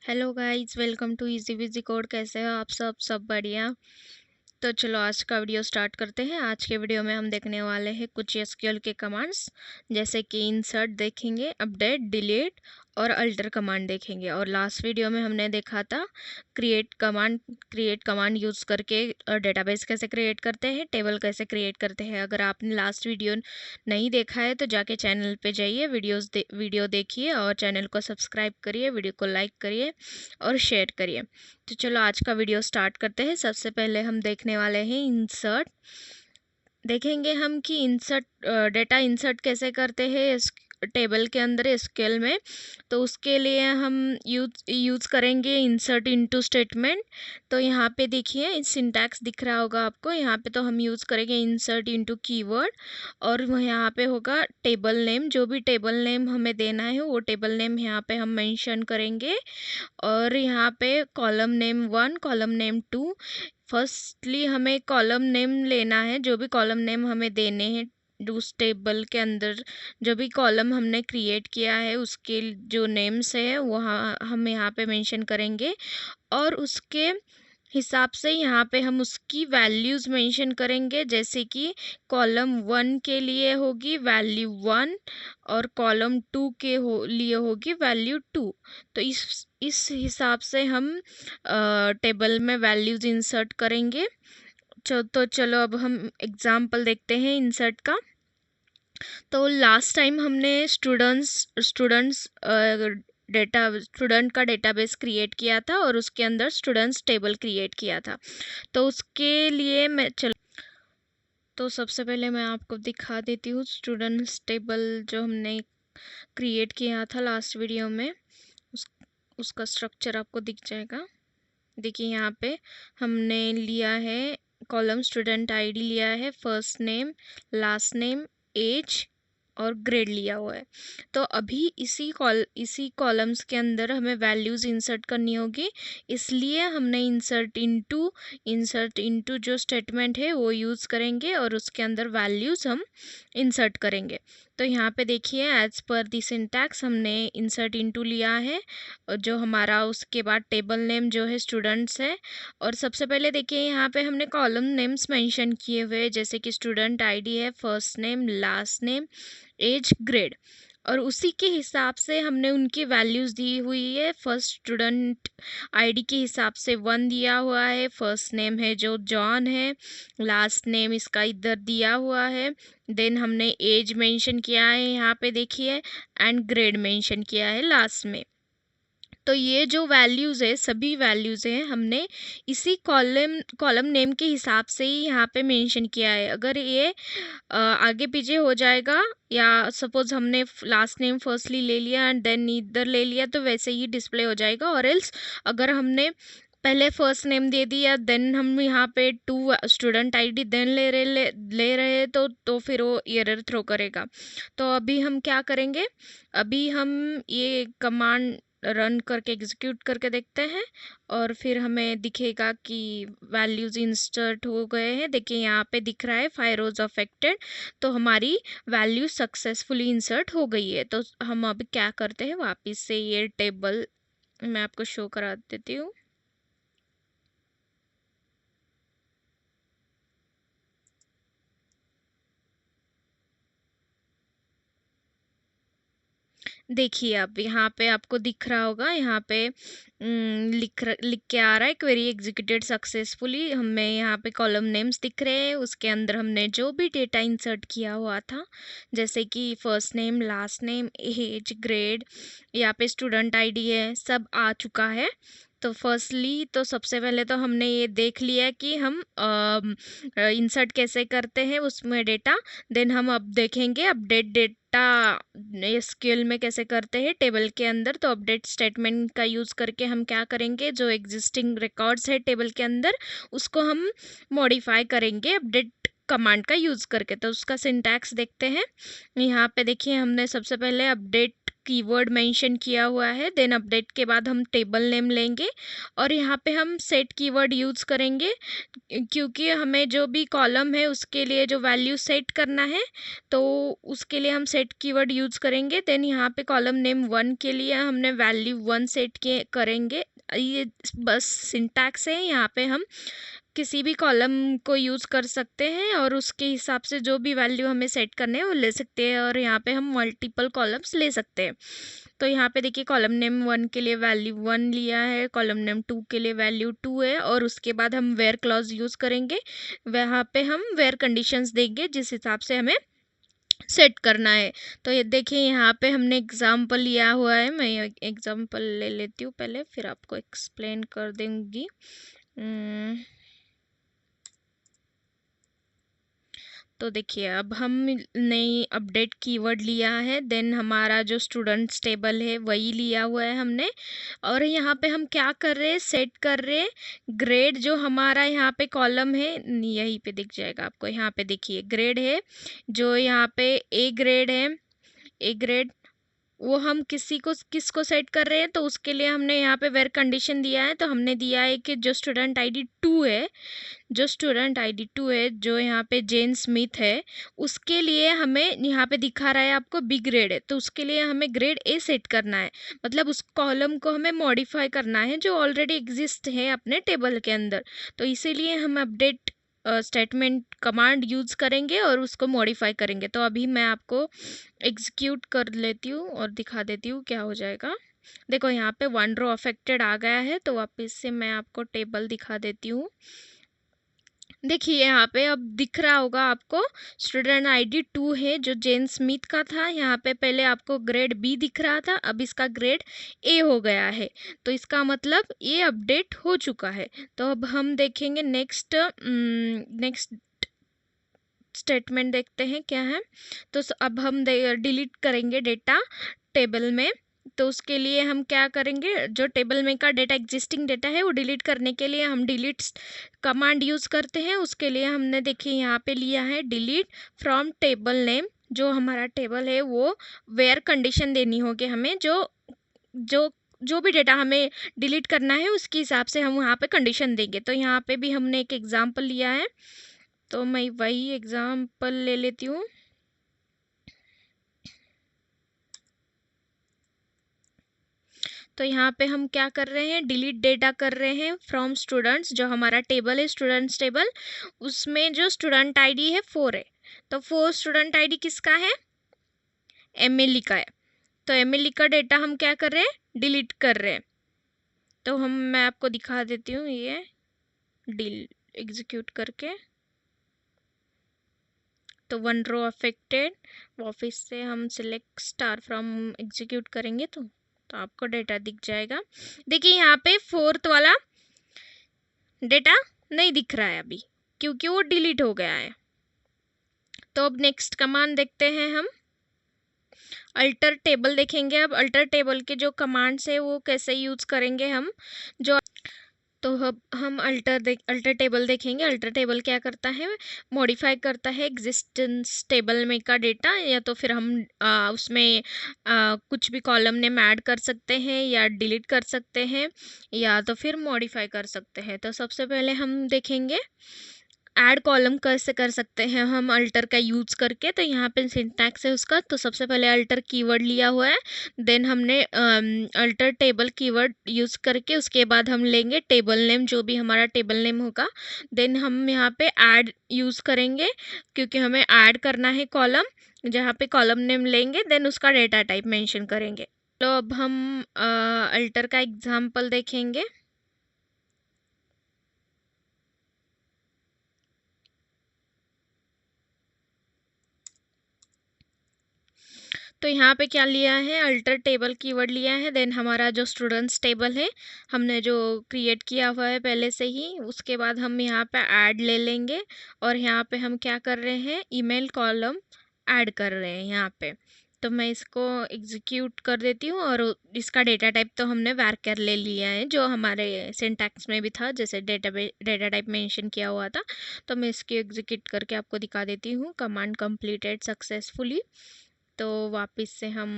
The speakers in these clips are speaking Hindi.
Hello guys, welcome to Easy Wizy Code. कैसे हो आप सब बढ़िया। तो चलो आज का वीडियो स्टार्ट करते हैं। आज के वीडियो में हम देखने वाले हैं कुछ एसक्यूएल के कमांड्स, जैसे कि इंसर्ट देखेंगे, अपडेट, डिलीट और अल्टर कमांड देखेंगे। और लास्ट वीडियो में हमने देखा था क्रिएट कमांड यूज़ करके डेटाबेस कैसे क्रिएट करते हैं, टेबल कैसे क्रिएट करते हैं। अगर आपने लास्ट वीडियो नहीं देखा है तो जाके चैनल पे जाइए, वीडियो देखिए और चैनल को सब्सक्राइब करिए, वीडियो को लाइक करिए और शेयर करिए। तो चलो आज का वीडियो स्टार्ट करते हैं। सबसे पहले हम देखने वाले हैं इंसर्ट। देखेंगे हम कि डेटा इंसर्ट कैसे करते हैं इस टेबल के अंदर एसक्यूएल में। तो उसके लिए हम यूज़ करेंगे इंसर्ट इनटू स्टेटमेंट। तो यहाँ पे देखिए सिंटैक्स दिख रहा होगा आपको। यहाँ पे तो हम यूज़ करेंगे इंसर्ट इनटू कीवर्ड, और यहाँ पे होगा टेबल नेम। जो भी टेबल नेम हमें देना है वो टेबल नेम यहाँ पे हम मेंशन करेंगे। और यहाँ पे column name 1, column name 2। Firstly हमें कॉलम नेम लेना है। जो भी कॉलम नेम हमें देने हैं उस टेबल के अंदर, जो भी कॉलम हमने क्रिएट किया है उसके जो नेम्स है वो हम यहाँ पे मेंशन करेंगे। और उसके हिसाब से यहाँ पे हम उसकी वैल्यूज़ मेंशन करेंगे। जैसे कि कॉलम 1 के लिए होगी वैल्यू 1 और कॉलम 2 के लिए होगी वैल्यू 2। तो इस हिसाब से हम टेबल में वैल्यूज़ इंसर्ट करेंगे। तो चलो अब हम एग्जाम्पल देखते हैं इंसर्ट का। तो लास्ट टाइम हमने स्टूडेंट का डेटाबेस क्रिएट किया था और उसके अंदर स्टूडेंट्स टेबल क्रिएट किया था। तो उसके लिए तो सबसे पहले मैं आपको दिखा देती हूँ स्टूडेंट्स टेबल जो हमने क्रिएट किया था लास्ट वीडियो में। उसका स्ट्रक्चर आपको दिख जाएगा। देखिए यहाँ पे हमने लिया है कॉलम स्टूडेंट आईडी लिया है, first name, last name, age और ग्रेड लिया हुआ है। तो अभी इसी कॉलम्स के अंदर हमें वैल्यूज़ इंसर्ट करनी होगी। इसलिए हमने इंसर्ट इनटू जो स्टेटमेंट है वो यूज़ करेंगे और उसके अंदर वैल्यूज़ हम इंसर्ट करेंगे। तो यहाँ पे देखिए एज पर दी सिंटैक्स हमने इंसर्ट इनटू लिया है, और जो हमारा उसके बाद टेबल नेम जो है स्टूडेंट्स है। और सबसे पहले देखिए यहाँ पे हमने कॉलम नेम्स मेंशन किए हुए, जैसे कि स्टूडेंट आईडी है, first name, last name, age, grade. और उसी के हिसाब से हमने उनकी वैल्यूज़ दी हुई है। फर्स्ट स्टूडेंट आईडी के हिसाब से 1 दिया हुआ है, फर्स्ट नेम है जो जॉन है, लास्ट नेम इसका इधर दिया हुआ है, देन हमने एज मेंशन किया है यहाँ पे देखिए, एंड ग्रेड मेंशन किया है लास्ट में। तो ये जो वैल्यूज़ है, सभी वैल्यूज़ हैं हमने इसी कॉलम नेम के हिसाब से ही यहाँ पे मेंशन किया है। अगर ये आगे पीछे हो जाएगा, या सपोज हमने लास्ट नेम फर्स्टली ले लिया एंड देन इधर ले लिया, तो वैसे ही डिस्प्ले हो जाएगा। और एल्स अगर हमने पहले फर्स्ट नेम दे दिया देन हम यहाँ पे 2 स्टूडेंट आईडी देन ले रहे तो फिर वो एरर थ्रो करेगा। तो अभी हम क्या करेंगे, अभी हम ये कमांड रन करके एग्जीक्यूट करके देखते हैं और फिर हमें दिखेगा कि वैल्यूज़ इंसर्ट हो गए हैं। देखिए यहाँ पे दिख रहा है 5 रोज अफेक्टेड। तो हमारी वैल्यू सक्सेसफुली इंसर्ट हो गई है। तो हम अब क्या करते हैं, वापस से ये टेबल मैं आपको शो करा देती हूँ। देखिए अब यहाँ पे आपको दिख रहा होगा, यहाँ पे लिख के आ रहा है क्वेरी एग्जीक्यूटेड सक्सेसफुली। हमें यहाँ पे कॉलम नेम्स दिख रहे हैं, उसके अंदर हमने जो भी डेटा इंसर्ट किया हुआ था, जैसे कि first name, last name, age, grade, यहाँ पे स्टूडेंट आईडी है, सब आ चुका है। तो फर्स्टली तो सबसे पहले तो हमने ये देख लिया कि हम इंसर्ट कैसे करते हैं उसमें डेटा। देन हम अब देखेंगे अपडेट डेटा एसक्यूएल में कैसे करते हैं टेबल के अंदर। तो अपडेट स्टेटमेंट का यूज़ करके हम क्या करेंगे, जो एग्जिस्टिंग रिकॉर्ड्स है टेबल के अंदर उसको हम मॉडिफाई करेंगे अपडेट कमांड का यूज़ करके। तो उसका सिंटैक्स देखते हैं। यहाँ पे देखिए हमने सबसे पहले अपडेट कीवर्ड मेंशन किया हुआ है। देन अपडेट के बाद हम टेबल नेम लेंगे और यहाँ पे हम सेट कीवर्ड यूज़ करेंगे, क्योंकि हमें जो भी कॉलम है उसके लिए जो वैल्यू सेट करना है तो उसके लिए हम सेट कीवर्ड यूज़ करेंगे। देन यहाँ पे कॉलम नेम 1 के लिए हमने वैल्यू 1 सेट के करेंगे। ये बस सिंटैक्स है, यहाँ पे हम किसी भी कॉलम को यूज़ कर सकते हैं और उसके हिसाब से जो भी वैल्यू हमें सेट करने हैं वो ले सकते हैं, और यहाँ पे हम मल्टीपल कॉलम्स ले सकते हैं। तो यहाँ पे देखिए कॉलम नेम 1 के लिए वैल्यू 1 लिया है, कॉलम नेम 2 के लिए वैल्यू 2 है, और उसके बाद हम वेयर क्लॉज यूज़ करेंगे। वहाँ पे हम वेयर कंडीशंस देंगे जिस हिसाब से हमें सेट करना है। तो ये देखिए यहाँ पे हमने एग्जाम्पल लिया हुआ है। मैं एग्जाम्पल ले लेती हूँ पहले, फिर आपको एक्सप्लेन कर दूँगी। तो देखिए अब हमने अपडेट कीवर्ड लिया है, देन हमारा जो स्टूडेंट्स टेबल है वही लिया हुआ है हमने, और यहाँ पे हम क्या कर रहे हैं, सेट कर रहे हैं ग्रेड। जो हमारा यहाँ पे कॉलम है यहीं पे दिख जाएगा आपको, यहाँ पे देखिए ग्रेड है, जो यहाँ पे ए ग्रेड है, ए ग्रेड वो हम किसको सेट कर रहे हैं, तो उसके लिए हमने यहाँ पे वेर कंडीशन दिया है। तो हमने दिया है कि जो स्टूडेंट आईडी 2 है, जो स्टूडेंट आईडी 2 है, जो यहाँ पे जेन स्मिथ है, उसके लिए हमें यहाँ पे दिखा रहा है आपको बी ग्रेड है, तो उसके लिए हमें ग्रेड ए सेट करना है। मतलब उस कॉलम को हमें मॉडिफाई करना है जो ऑलरेडी एग्जिस्ट है अपने टेबल के अंदर। तो इसीलिए हम अपडेट स्टेटमेंट कमांड यूज़ करेंगे और उसको मॉडिफाई करेंगे। तो अभी मैं आपको एग्जीक्यूट कर लेती हूँ और दिखा देती हूँ क्या हो जाएगा। देखो यहाँ पे 1 रो अफेक्टेड आ गया है, तो वापस से मैं आपको टेबल दिखा देती हूँ। देखिए यहाँ पे अब दिख रहा होगा आपको, स्टूडेंट आईडी 2 है जो जेन स्मिथ का था। यहाँ पे पहले आपको ग्रेड बी दिख रहा था, अब इसका ग्रेड ए हो गया है। तो इसका मतलब ये अपडेट हो चुका है। तो अब हम देखेंगे नेक्स्ट स्टेटमेंट देखते हैं क्या है। तो अब हम डिलीट करेंगे डेटा टेबल में। तो उसके लिए हम क्या करेंगे, जो टेबल में का डेटा एग्जिस्टिंग डेटा है वो डिलीट करने के लिए हम डिलीट कमांड यूज़ करते हैं। उसके लिए हमने देखिए यहाँ पे लिया है डिलीट फ्रॉम टेबल नेम। जो हमारा टेबल है वो वेयर कंडीशन देनी होगी हमें, जो भी डेटा हमें डिलीट करना है उसके हिसाब से हम यहाँ पे कंडीशन देंगे। तो यहाँ पे भी हमने एक एग्जाम्पल लिया है, तो मैं वही एग्जाम्पल ले लेती हूँ। तो यहाँ पे हम क्या कर रहे हैं, डिलीट डेटा कर रहे हैं फ्रॉम स्टूडेंट्स। जो हमारा टेबल है स्टूडेंट्स टेबल, उसमें जो स्टूडेंट आईडी है 4 है, तो 4 स्टूडेंट आईडी किसका है, एमएलई का है। तो एमएलई का डेटा हम क्या कर रहे हैं, डिलीट कर रहे हैं। तो मैं आपको दिखा देती हूँ ये एग्जीक्यूट करके। तो 1 रो अफेक्टेड, ऑफिस से हम सिलेक्ट स्टार फ्रॉम एग्जीक्यूट करेंगे तो आपको डेटा दिख जाएगा। देखिए यहाँ पे 4th वाला डेटा नहीं दिख रहा है अभी, क्योंकि वो डिलीट हो गया है। तो अब नेक्स्ट कमांड देखते हैं हम, अल्टर टेबल देखेंगे। अब अल्टर टेबल के जो कमांड्स है वो कैसे यूज करेंगे हम, जो तो हम अल्टर टेबल देखेंगे। अल्टर टेबल क्या करता है, मॉडिफाई करता है एग्जिस्टेंस टेबल में का डेटा, या तो फिर हम उसमें कुछ भी कॉलम नेम ऐड कर सकते हैं या डिलीट कर सकते हैं या तो फिर मॉडिफाई कर सकते हैं। तो सबसे पहले हम देखेंगे ऐड कॉलम कैसे कर सकते हैं हम अल्टर का यूज़ करके। तो यहाँ पे सिंटैक्स है उसका, तो सबसे पहले अल्टर कीवर्ड लिया हुआ है, देन हमने अल्टर टेबल कीवर्ड यूज़ करके उसके बाद हम लेंगे टेबल नेम, जो भी हमारा टेबल नेम होगा। देन हम यहाँ पे ऐड यूज़ करेंगे, क्योंकि हमें ऐड करना है कॉलम, जहाँ पे कॉलम नेम लेंगे देन उसका डेटा टाइप मेंशन करेंगे। तो अब हम अल्टर का एग्जाम्पल देखेंगे। तो यहाँ पे क्या लिया है, अल्टर टेबल कीवर्ड लिया है, देन हमारा जो स्टूडेंट्स टेबल है हमने जो क्रिएट किया हुआ है पहले से ही, उसके बाद हम यहाँ पे ऐड ले लेंगे और यहाँ पे हम क्या कर रहे हैं, ईमेल कॉलम ऐड कर रहे हैं यहाँ पे। तो मैं इसको एग्जीक्यूट कर देती हूँ और इसका डेटा टाइप तो हमने varchar ले लिया है, जो हमारे सिंटैक्स में भी था, जैसे डेटा टाइप मेंशन किया हुआ था। तो मैं इसकी एग्जीक्यूट करके आपको दिखा देती हूँ, कमांड कंप्लीटेड सक्सेसफुली। तो वापस से हम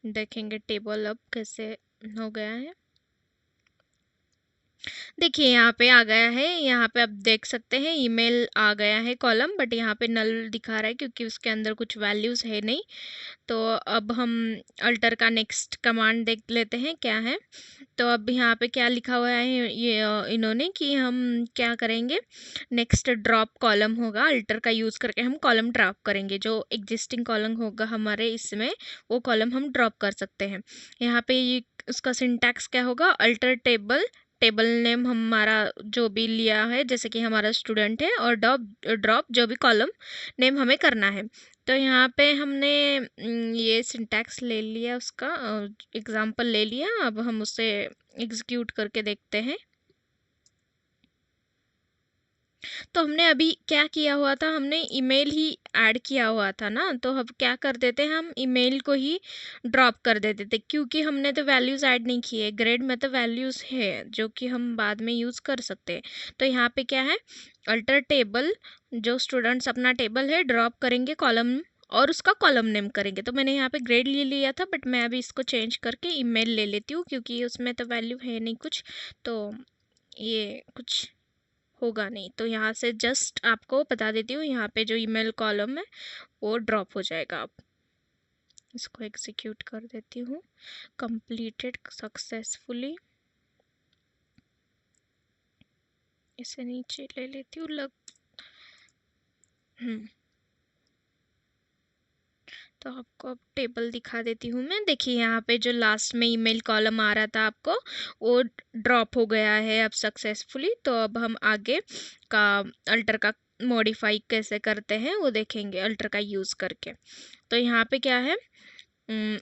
देखेंगे टेबल अब कैसे हो गया है। देखिए यहाँ पे आ गया है, यहाँ पे आप देख सकते हैं ईमेल आ गया है कॉलम, बट यहाँ पे नल दिखा रहा है क्योंकि उसके अंदर कुछ वैल्यूज़ है नहीं। तो अब हम अल्टर का नेक्स्ट कमांड देख लेते हैं क्या है। तो अब यहाँ पे क्या लिखा हुआ है ये इन्होंने कि हम क्या करेंगे, नेक्स्ट ड्रॉप कॉलम होगा, अल्टर का यूज़ करके हम कॉलम ड्रॉप करेंगे। जो एग्जिस्टिंग कॉलम होगा हमारे इसमें, वो कॉलम हम ड्रॉप कर सकते हैं। यहाँ पे ये उसका सिंटैक्स क्या होगा, अल्टर टेबल, टेबल नेम हमारा जो भी लिया है, जैसे कि हमारा स्टूडेंट है, और ड्रॉप जो भी कॉलम नेम हमें करना है। तो यहाँ पे हमने ये सिंटैक्स ले लिया, उसका एग्जांपल ले लिया। अब हम उसे एग्जीक्यूट करके देखते हैं। तो हमने अभी क्या किया हुआ था, हमने ईमेल ही ऐड किया हुआ था ना, तो अब क्या कर देते हैं, हम ईमेल को ही ड्रॉप कर देते थे, क्योंकि हमने तो वैल्यूज़ ऐड नहीं किए। ग्रेड में तो वैल्यूज़ है जो कि हम बाद में यूज़ कर सकते हैं। तो यहाँ पे क्या है, अल्टर टेबल, जो स्टूडेंट्स अपना टेबल है ड्रॉप करेंगे कॉलम, और उसका कॉलम नेम करेंगे। तो मैंने यहाँ पे ग्रेड ले लिया था, बट मैं अभी इसको चेंज करके ईमेल ले लेती हूँ, क्योंकि उसमें तो वैल्यू है नहीं कुछ, तो ये कुछ होगा नहीं। तो यहाँ से जस्ट आपको बता देती हूँ, यहाँ पे जो ईमेल कॉलम है वो ड्रॉप हो जाएगा। अब इसको एग्जीक्यूट कर देती हूँ, कंप्लीटेड सक्सेसफुली। इसे नीचे ले लेती हूँ तो आपको अब टेबल दिखा देती हूँ मैं। देखिए यहाँ पे जो लास्ट में ईमेल कॉलम आ रहा था आपको, वो ड्रॉप हो गया है अब सक्सेसफुली। तो अब हम आगे का अल्टर का मॉडिफाई कैसे करते हैं वो देखेंगे अल्टर का यूज़ करके। तो यहाँ पे क्या है,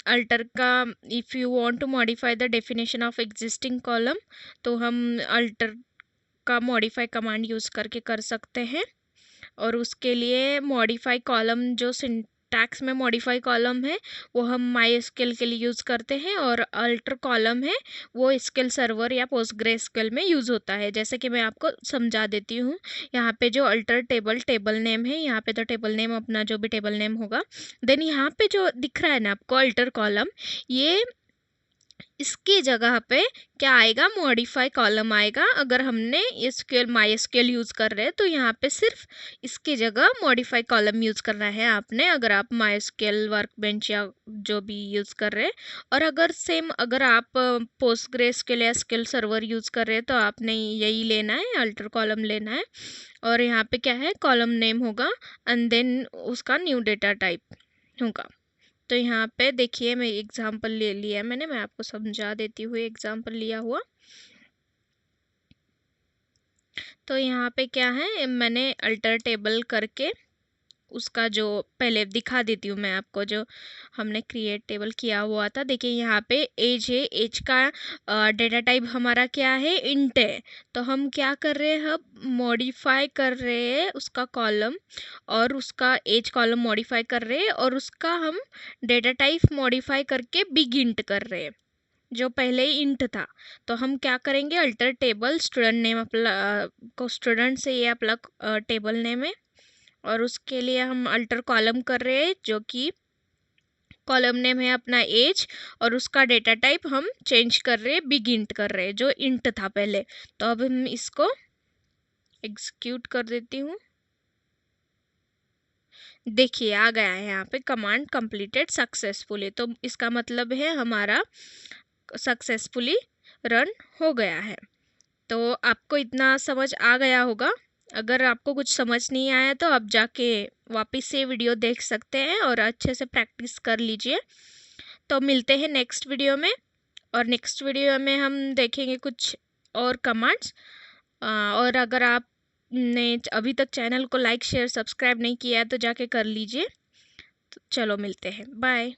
अल्टर का, if you want to modify the definition of existing column, तो हम अल्टर का मॉडिफाई कमांड यूज़ करके कर सकते हैं। और उसके लिए मॉडिफाई कॉलम, जो सिंटैक्स में मॉडिफाई कॉलम है वो हम माई एसक्यूएल के लिए यूज़ करते हैं, और अल्टर कॉलम है वो एसक्यूएल सर्वर या पोस्टग्रेसक्यूएल में यूज़ होता है। जैसे कि मैं आपको समझा देती हूँ। यहाँ पे जो अल्टर टेबल, टेबल नेम है, यहाँ पे तो टेबल नेम अपना जो भी टेबल नेम होगा। देन यहाँ पे जो दिख रहा है ना आपको अल्टर कॉलम, ये इसकी जगह पे क्या आएगा, मॉडिफाई कॉलम आएगा। अगर हमने एसक्यूएल माई एसक्यूएल यूज़ कर रहे हैं तो यहाँ पे सिर्फ इसकी जगह मॉडिफाई कॉलम यूज़ करना है आपने, अगर आप माई एसक्यूएल वर्कबेंच या जो भी यूज़ कर रहे हैं। और अगर सेम, अगर आप पोस्टग्रेसक्यूएल या एसक्यूएल सर्वर यूज़ कर रहे हैं तो आपने यही लेना है, अल्टर कॉलम लेना है। और यहाँ पे क्या है, कॉलम नेम होगा एंड देन उसका न्यू डेटा टाइप होगा। तो यहाँ पे देखिए मैं एग्जांपल ले लिया मैंने, मैं आपको समझा देती हूँ एग्जांपल लिया हुआ। तो यहाँ पे क्या है, मैंने अल्टर टेबल करके उसका जो पहले दिखा देती हूँ मैं आपको, जो हमने क्रिएट टेबल किया हुआ था। देखिए यहाँ पे एज है, एज का डेटा टाइप हमारा क्या है, इंट है। तो हम क्या कर रहे हैं, हम मॉडिफाई कर रहे हैं उसका कॉलम, और उसका एज कॉलम मॉडिफाई कर रहे हैं, और उसका हम डेटा टाइप मॉडिफाई करके बिग इंट कर रहे हैं, जो पहले ही इंट था। तो हम क्या करेंगे, अल्टर टेबल, स्टूडेंट नेम को स्टूडेंट से ये अपना टेबल नेम है, और उसके लिए हम अल्टर कॉलम कर रहे हैं, जो कि कॉलम नेम है अपना एज, और उसका डेटा टाइप हम चेंज कर रहे हैं, बिग इंट कर रहे हैं, जो इंट था पहले। तो अब हम इसको एग्जीक्यूट कर देती हूँ। देखिए आ गया है यहाँ पे कमांड कंप्लीटेड सक्सेसफुली। तो इसका मतलब है हमारा सक्सेसफुली रन हो गया है। तो आपको इतना समझ आ गया होगा। अगर आपको कुछ समझ नहीं आया तो आप जाके वापस से वीडियो देख सकते हैं और अच्छे से प्रैक्टिस कर लीजिए। तो मिलते हैं नेक्स्ट वीडियो में, और नेक्स्ट वीडियो में हम देखेंगे कुछ और कमांड्स। और अगर आपने अभी तक चैनल को लाइक शेयर सब्सक्राइब नहीं किया है तो जाके कर लीजिए। तो चलो मिलते हैं, बाय।